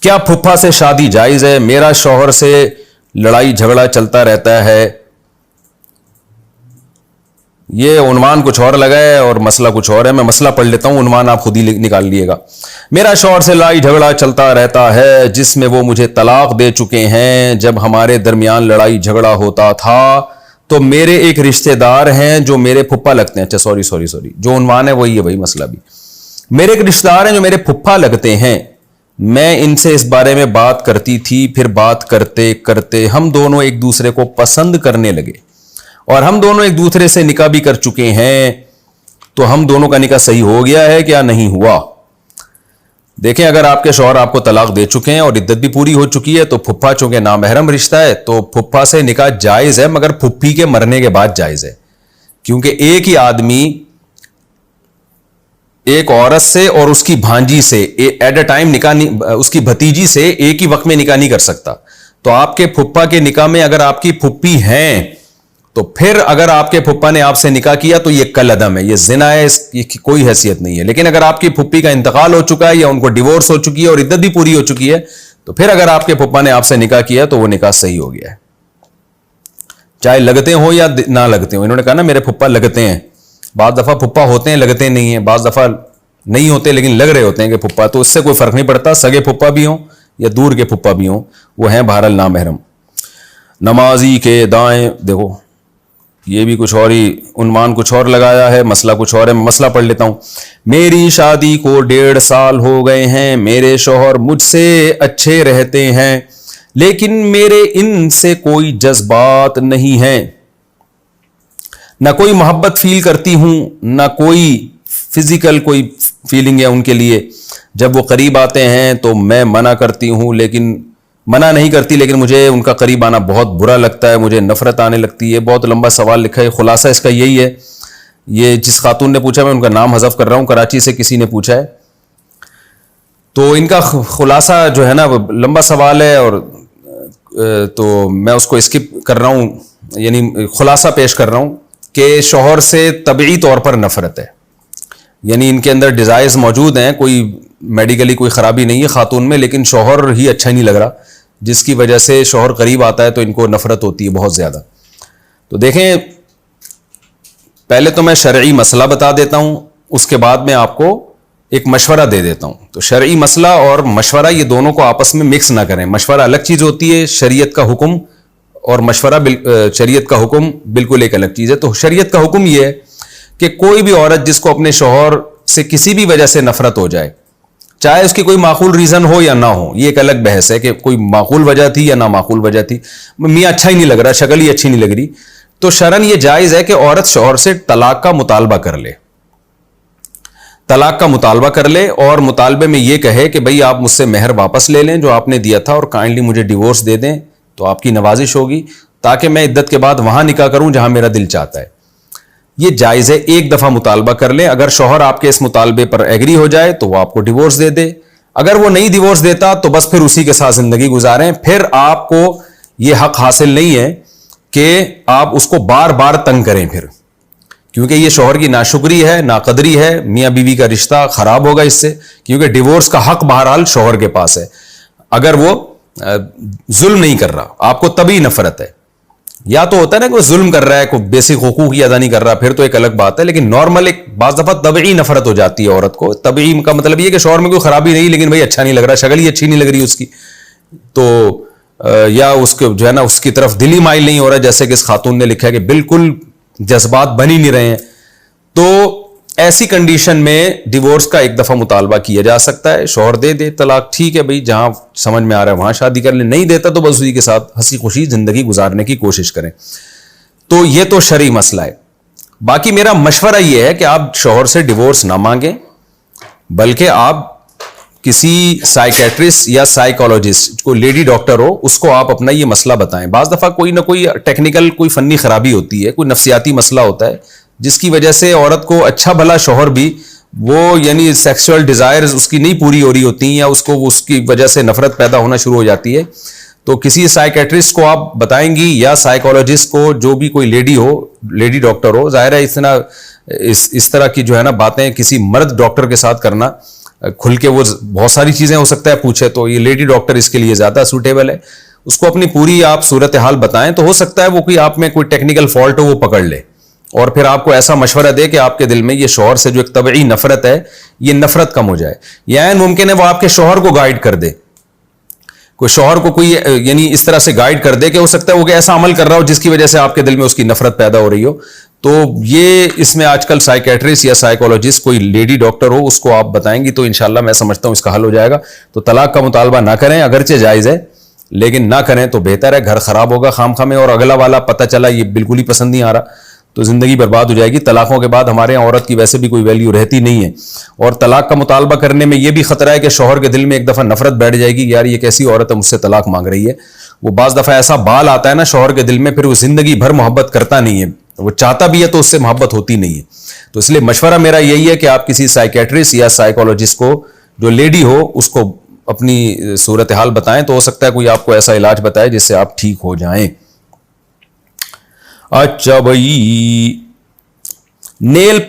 کیا پھپھا سے شادی جائز ہے؟ میرا شوہر سے لڑائی جھگڑا چلتا رہتا ہے. یہ عنوان کچھ اور لگا ہے اور مسئلہ کچھ اور ہے. میں مسئلہ پڑھ لیتا ہوں, عنوان آپ خود ہی نکال لیے گا. میرا شوہر سے لڑائی جھگڑا چلتا رہتا ہے جس میں وہ مجھے طلاق دے چکے ہیں. جب ہمارے درمیان لڑائی جھگڑا ہوتا تھا تو میرے ایک رشتہ دار ہیں جو میرے پھپھا لگتے ہیں. اچھا سوری جو عنوان ہے وہی ہے بھائی مسئلہ بھی. میرے ایک رشتہ دار ہیں جو میرے پھپھا لگتے ہیں. میں ان سے اس بارے میں بات کرتی تھی, پھر بات کرتے کرتے ہم دونوں ایک دوسرے کو پسند کرنے لگے اور ہم دونوں ایک دوسرے سے نکاح بھی کر چکے ہیں. تو ہم دونوں کا نکاح صحیح ہو گیا ہے کیا نہیں ہوا؟ دیکھیں, اگر آپ کے شوہر آپ کو طلاق دے چکے ہیں اور عدت بھی پوری ہو چکی ہے تو پھپھا چونکہ نامحرم رشتہ ہے تو پھپھا سے نکاح جائز ہے, مگر پھپھی کے مرنے کے بعد جائز ہے. کیونکہ ایک ہی آدمی ایک عورت سے اور اس کی بھانجی سے ایٹ اے ٹائم نکاح نہیں, اس کی بھتیجی سے ایک ہی وقت میں نکاح نہیں کر سکتا. تو آپ کے پھپھا کے نکاح میں اگر آپ کی پھپھی ہیں تو پھر اگر آپ کے پھپھا نے آپ سے نکاح کیا تو یہ کل عدم ہے, یہ زنا ہے, اس کی کوئی حیثیت نہیں ہے. لیکن اگر آپ کی پھپھی کا انتقال ہو چکا ہے یا ان کو ڈیورس ہو چکی ہے اور عدت بھی پوری ہو چکی ہے تو پھر اگر آپ کے پھپھا نے آپ سے نکاح کیا تو وہ نکاح صحیح ہو گیا ہے, چاہے لگتے ہوں یا نہ لگتے ہوں. انہوں نے کہا نا میرے پھپھا لگتے ہیں. بعض دفعہ پھپھا ہوتے ہیں لگتے نہیں ہیں, بعض دفعہ نہیں ہوتے لیکن لگ رہے ہوتے ہیں کہ پھپھا, تو اس سے کوئی فرق نہیں پڑتا. سگے پھپھا بھی ہوں یا دور کے پھپھا بھی ہوں, وہ ہیں بہرحال نامحرم. نمازی کے دائیں, دیکھو یہ بھی کچھ اور ہی عنوان کچھ اور لگایا ہے, مسئلہ کچھ اور ہے. میں مسئلہ پڑھ لیتا ہوں. میری شادی کو 1.5 سال ہو گئے ہیں. میرے شوہر مجھ سے اچھے رہتے ہیں لیکن میرے ان سے کوئی جذبات نہیں ہیں. نہ کوئی محبت فیل کرتی ہوں, نہ کوئی فزیکل کوئی فیلنگ ہے ان کے لیے. جب وہ قریب آتے ہیں تو میں منع نہیں کرتی لیکن مجھے ان کا قریب آنا بہت برا لگتا ہے, مجھے نفرت آنے لگتی ہے. بہت لمبا سوال لکھا ہے, خلاصہ اس کا یہی ہے. یہ جس خاتون نے پوچھا, میں ان کا نام حذف کر رہا ہوں, کراچی سے کسی نے پوچھا ہے, تو ان کا خلاصہ جو ہے نا لمبا سوال ہے اور تو میں اس کو اسکپ کر رہا ہوں, یعنی خلاصہ پیش کر رہا ہوں کہ شوہر سے طبعی طور پر نفرت ہے. یعنی ان کے اندر ڈیزائرز موجود ہیں, کوئی میڈیکلی کوئی خرابی نہیں ہے خاتون میں, لیکن شوہر ہی اچھا نہیں لگ رہا, جس کی وجہ سے شوہر قریب آتا ہے تو ان کو نفرت ہوتی ہے بہت زیادہ. تو دیکھیں, پہلے تو میں شرعی مسئلہ بتا دیتا ہوں, اس کے بعد میں آپ کو ایک مشورہ دے دیتا ہوں. تو شرعی مسئلہ اور مشورہ یہ دونوں کو آپس میں مکس نہ کریں. مشورہ الگ چیز ہوتی ہے, شریعت کا حکم اور مشورہ شریعت کا حکم بالکل ایک الگ چیز ہے. تو شریعت کا حکم یہ ہے کہ کوئی بھی عورت جس کو اپنے شوہر سے کسی بھی وجہ سے نفرت ہو جائے, چاہے اس کی کوئی معقول ریزن ہو یا نہ ہو, یہ ایک الگ بحث ہے کہ کوئی معقول وجہ تھی یا نہ معقول وجہ تھی, میاں اچھا ہی نہیں لگ رہا, شکل ہی اچھی نہیں لگ رہی, تو شرعن یہ جائز ہے کہ عورت شوہر سے طلاق کا مطالبہ کر لے. طلاق کا مطالبہ کر لے اور مطالبے میں یہ کہے کہ بھئی آپ مجھ سے مہر واپس لے لیں جو آپ نے دیا تھا اور کائنڈلی مجھے ڈیورس دے دیں, تو آپ کی نوازش ہوگی تاکہ میں عدت کے بعد وہاں نکاح کروں جہاں میرا دل چاہتا ہے. یہ جائز ہے, ایک دفعہ مطالبہ کر لیں. اگر شوہر آپ کے اس مطالبے پر ایگری ہو جائے تو وہ آپ کو ڈیورس دے دے. اگر وہ نہیں ڈیورس دیتا تو بس پھر اسی کے ساتھ زندگی گزاریں. پھر آپ کو یہ حق حاصل نہیں ہے کہ آپ اس کو بار بار تنگ کریں پھر, کیونکہ یہ شوہر کی ناشکری ہے, ناقدری ہے. میاں بیوی کا رشتہ خراب ہوگا اس سے, کیونکہ ڈیورس کا حق بہرحال شوہر کے پاس ہے اگر وہ ظلم نہیں کر رہا. آپ کو تبھی نفرت ہے, یا تو ہوتا ہے نا کہ وہ ظلم کر رہا ہے, کوئی بیسک حقوق کی ادا نہیں کر رہا, پھر تو ایک الگ بات ہے. لیکن نارمل ایک بعض دفعہ طبعی نفرت ہو جاتی ہے عورت کو. طبعی کا مطلب یہ کہ شوہر میں کوئی خرابی نہیں لیکن بھائی اچھا نہیں لگ رہا, شکل ہی اچھی نہیں لگ رہی اس کی, تو یا اس کے جو ہے نا اس کی طرف دل ہی مائل نہیں ہو رہا, جیسے کہ اس خاتون نے لکھا ہے کہ بالکل جذبات بن ہی نہیں رہے ہیں. تو ایسی کنڈیشن میں ڈیورس کا ایک دفعہ مطالبہ کیا جا سکتا ہے. شوہر دے دے طلاق, ٹھیک ہے بھائی, جہاں سمجھ میں آ رہا ہے وہاں شادی کر لیں, نہیں دیتا تو بس اسی کے ساتھ ہنسی خوشی زندگی گزارنے کی کوشش کریں. تو یہ تو شرعی مسئلہ ہے. باقی میرا مشورہ یہ ہے کہ آپ شوہر سے ڈیورس نہ مانگیں, بلکہ آپ کسی سائیکیٹرسٹ یا سائیکالوجسٹ, کوئی لیڈی ڈاکٹر ہو, اس کو آپ اپنا یہ مسئلہ بتائیں. بعض دفعہ کوئی نہ کوئی ٹیکنیکل کوئی فنی خرابی ہوتی ہے, کوئی نفسیاتی مسئلہ ہوتا ہے جس کی وجہ سے عورت کو اچھا بھلا شوہر بھی وہ یعنی سیکسول ڈیزائرز اس کی نہیں پوری ہو رہی ہوتی ہیں, یا اس کو اس کی وجہ سے نفرت پیدا ہونا شروع ہو جاتی ہے. تو کسی سائیکیٹرسٹ کو آپ بتائیں گی یا سائیکالوجسٹ کو, جو بھی کوئی لیڈی ہو, لیڈی ڈاکٹر ہو. ظاہر ہے اس طرح کی جو ہے نا باتیں کسی مرد ڈاکٹر کے ساتھ کرنا کھل کے وہ بہت ساری چیزیں ہو سکتا ہے پوچھے, تو یہ لیڈی ڈاکٹر اس کے لیے زیادہ سوٹیبل ہے. اس کو اپنی پوری آپ صورتحال بتائیں تو ہو سکتا ہے وہ کوئی آپ میں کوئی ٹیکنیکل فالٹ ہو وہ پکڑ لے, اور پھر آپ کو ایسا مشورہ دے کہ آپ کے دل میں یہ شوہر سے جو ایک طبعی نفرت ہے یہ نفرت کم ہو جائے. یا ممکن ہے وہ آپ کے شوہر کو گائیڈ کر دے, کوئی شوہر کو کوئی یعنی اس طرح سے گائیڈ کر دے کہ ہو سکتا ہے وہ ایسا عمل کر رہا ہو جس کی وجہ سے آپ کے دل میں اس کی نفرت پیدا ہو رہی ہو. تو یہ اس میں آج کل سائیکیٹرسٹ یا سائیکولوجسٹ کوئی لیڈی ڈاکٹر ہو اس کو آپ بتائیں گی تو انشاءاللہ میں سمجھتا ہوں اس کا حل ہو جائے گا. تو طلاق کا مطالبہ نہ کریں, اگرچہ جائز ہے لیکن نہ کریں تو بہتر ہے, گھر خراب ہوگا خام خواہ میں, اور اگلا والا پتہ چلا یہ بالکل ہی پسند نہیں آ رہا تو زندگی برباد ہو جائے گی. طلاقوں کے بعد ہمارے یہاں عورت کی ویسے بھی کوئی ویلیو رہتی نہیں ہے, اور طلاق کا مطالبہ کرنے میں یہ بھی خطرہ ہے کہ شوہر کے دل میں ایک دفعہ نفرت بیٹھ جائے گی, یار یہ کیسی عورت ہے مجھ سے طلاق مانگ رہی ہے. وہ بعض دفعہ ایسا بال آتا ہے نا شوہر کے دل میں, پھر وہ زندگی بھر محبت کرتا نہیں ہے, وہ چاہتا بھی ہے تو اس سے محبت ہوتی نہیں ہے. تو اس لیے مشورہ میرا یہی ہے کہ آپ کسی سائیکیٹرسٹ یا سائیکولوجسٹ کو جو لیڈی ہو اس کو اپنی صورتحال بتائیں, تو ہو سکتا ہے کوئی آپ کو ایسا علاج بتائے جس سے آپ ٹھیک ہو جائیں. اچھا بھائی, نیل